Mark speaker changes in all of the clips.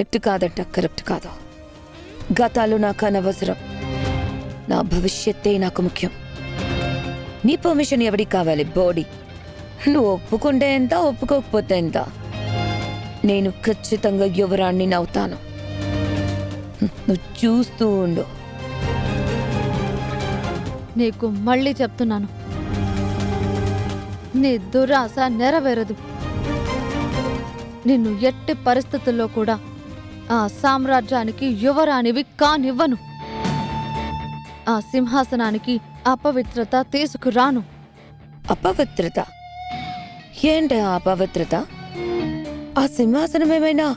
Speaker 1: Correct కాదంట, correct కాదు. గతాలు నాకు అనవసరం. నా భవిష్యత్తే నాకు ముఖ్యం. నీ పర్మిషన్ ఎవరికి కావాలి? బాడీ. నువ్వు ఒప్పుకుంటే ఎంత, ఒప్పుకోకపోతే ఎంత? నేను ఖచ్చితంగా యువరాణ్ణి నవ్వుతాను. నువ్వు చూస్తూ ఉండు.
Speaker 2: నీకు మళ్ళీ చెప్తున్నాను, నీ దురాశ నెరవేరదు. నిన్ను ఎట్టి పరిస్థితుల్లో కూడా ఆ సామ్రాజ్యానికి యువరాణివి కానివ్వను. ఆ సింహాసనానికి అపవిత్రత తీసుకురాను.
Speaker 1: అపవిత్రత? ఏంటి ఆ అపవిత్రత? ఆ సింహాసనం ఏమైనా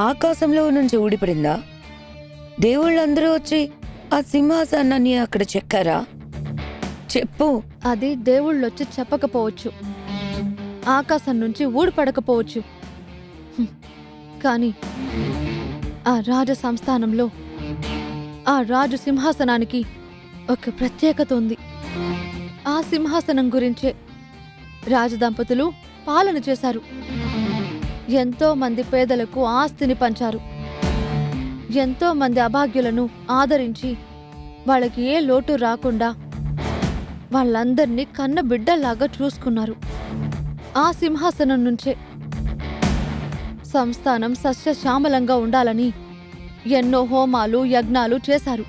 Speaker 1: ఆకాశంలో నుంచి ఊడిపడిందా? దేవుళ్ళందరూ వచ్చి ఆ సింహాసనాన్ని అక్కడ చెక్కారా? చెప్పు.
Speaker 2: అది దేవుళ్ళొచ్చి చెప్పకపోవచ్చు, ఆకాశం నుంచి ఊడిపడకపోవచ్చు. కానీ ఆ రాజ సంస్థానంలో ఆ రాజు సింహాసనానికి ఒక ప్రత్యేకత ఉంది. ఆ సింహాసనం గురించే రాజదంపతులు పాలన చేశారు. ఎంతో మంది పేదలకు ఆస్తిని పంచారు. ఎంతో మంది అభాగ్యులను ఆదరించి వాళ్ళకి ఏ లోటు రాకుండా వాళ్ళందర్నీ కన్న బిడ్డల్లాగా చూసుకున్నారు. ఆ సింహాసనం నుంచే సంస్థానం సస్యశ్యామలంగా ఉండాలని ఎన్నో హోమాలు యజ్ఞాలు చేశారు.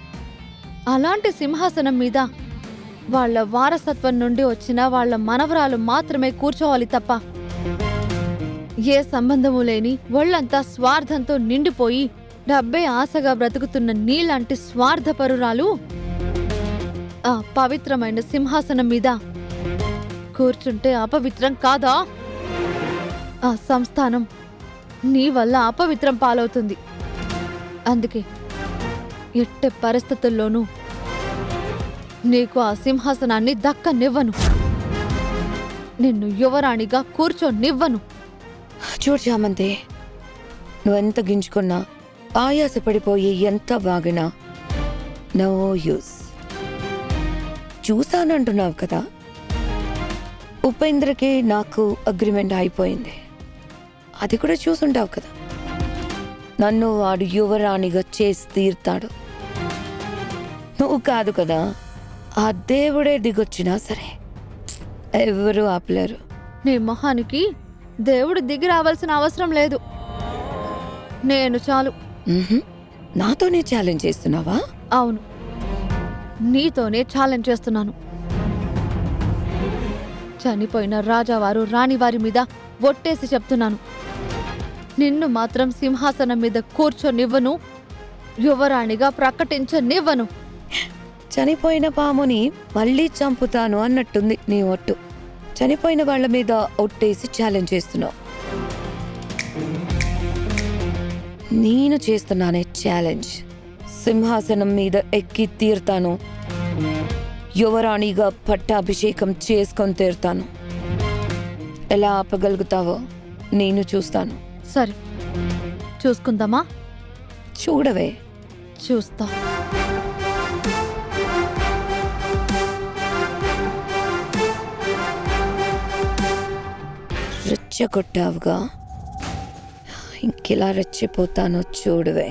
Speaker 2: అలాంటి సింహాసనం మీద వాళ్ల వారసత్వం నుండి వచ్చిన వాళ్ల మనవరాలు మాత్రమే కూర్చోవాలి తప్ప ఏ సంబంధము లేని ఒళ్లంతా స్వార్థంతో నిండిపోయి డబ్బే ఆశగా బ్రతుకుతున్న నీలాంటి స్వార్థపరురాలు ఆ పవిత్రమైన సింహాసనం మీద కూర్చుంటే అపవిత్రం కాదా? ఆ సంస్థానం నీ వల్ల అపవిత్రం పాలవుతుంది. అందుకే ఎట్టి పరిస్థితుల్లోనూ నీకు ఆ సింహాసనాన్ని దక్కనివ్వను. నిన్ను యువరాణిగా కూర్చోనివ్వను.
Speaker 1: చూడు చామంతి, నువ్వెంత గింజుకున్నా, ఆయాసపడిపోయి ఎంత వాగినా నో యూస్. చూశానంటున్నావు కదా, ఉపేంద్రకి నాకు అగ్రిమెంట్ అయిపోయింది. అది కూడా చూసుంటావు కదా. నన్ను వాడు యువరాణిగా చేసి తీరుతాడు. నువ్వు కాదు కదా, ఆ దేవుడే దిగొచ్చినా సరే ఎవరూ ఆపలేరు.
Speaker 2: నీ మొహానికి దేవుడు దిగి రావాల్సిన అవసరం లేదు. నేను చాలు.
Speaker 1: నాతోనే ఛాలెంజ్ చేస్తున్నావా?
Speaker 2: అవును, నీతోనే ఛాలెంజ్ చేస్తున్నాను. చనిపోయిన రాజావారు రాణివారి మీద ఒట్టేసి చెప్తున్నాను, నిన్ను మాత్రం సింహాసనం మీద కూర్చోనివ్వను, యువరాణిగా ప్రకటించనివ్వను.
Speaker 1: చనిపోయిన పాముని మళ్ళీ చంపుతాను అన్నట్టుంది నీ ఒట్టు. చనిపోయిన వాళ్ల మీద ఒట్టేసి ఛాలెంజ్ చేస్తున్నావు. నేను చేస్తున్నానే ఛాలెంజ్. సింహాసనం మీద ఎక్కి తీరుతాను, యువరాణిగా పట్టాభిషేకం చేసుకొని తీరుతాను. ఎలా ఆపగలుగుతావో నేను చూస్తాను.
Speaker 2: సరే, చూసుకుందామా?
Speaker 1: చూడవే.
Speaker 2: చూస్తా.
Speaker 1: రెచ్చగొట్టావుగా, ఇంకెలా రెచ్చిపోతానో చూడవే.